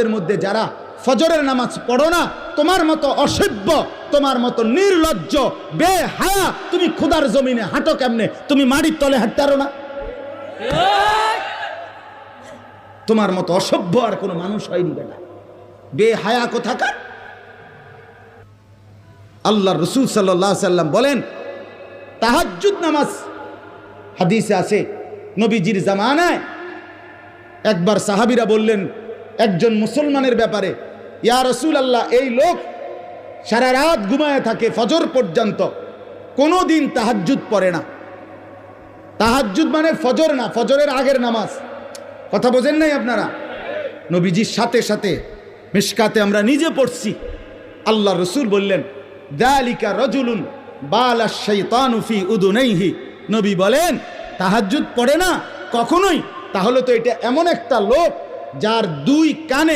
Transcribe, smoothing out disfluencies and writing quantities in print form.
এর মধ্যে যারা ফজরের নামাজ পড়ো না, তোমার মতো অসভ্য, তোমার মতো নির্লজ্জ, বেহায়া, তুমি খোদার জমিনে হাঁটো কেমনে? তুমি মাটির তলে হাঁটতে পারো না? তোমার মতো অসভ্য আর কোনো মানুষ হয়নি বেটা, বেহায়া কোথাকার। আল্লাহ রসুল সাল্লাল্লাহু আলাইহি সাল্লাম বলেন তাহাজ্জুদ নামাজ, হাদিসে আছে নবীজির জামানায় একবার সাহাবীরা বললেন একজন মুসলমানের ব্যাপারে, ইয়া রাসূলুল্লাহ, এই লোক সারা রাত ঘুমায় থাকে ফজর পর্যন্ত, কোনো দিন তাহাজ্জুদ পড়ে না। তাহাজ্জুদ মানে ফজর না, ফজরের আগের নামাজ। কথা বোঝেন নাই আপনারা? নবীজির সাথে সাথে মিশকাতে আমরা নিজে পড়ছি, আল্লাহ রসুল বললেন যালিকা রাজুলুন বালা শাইতানু ফি উদুনাইহি। নবী বলেন তাহাজ্জুদ পড়ে না কখনোই, তাহলে তো এটা এমন একটা লোক যার দুই কানে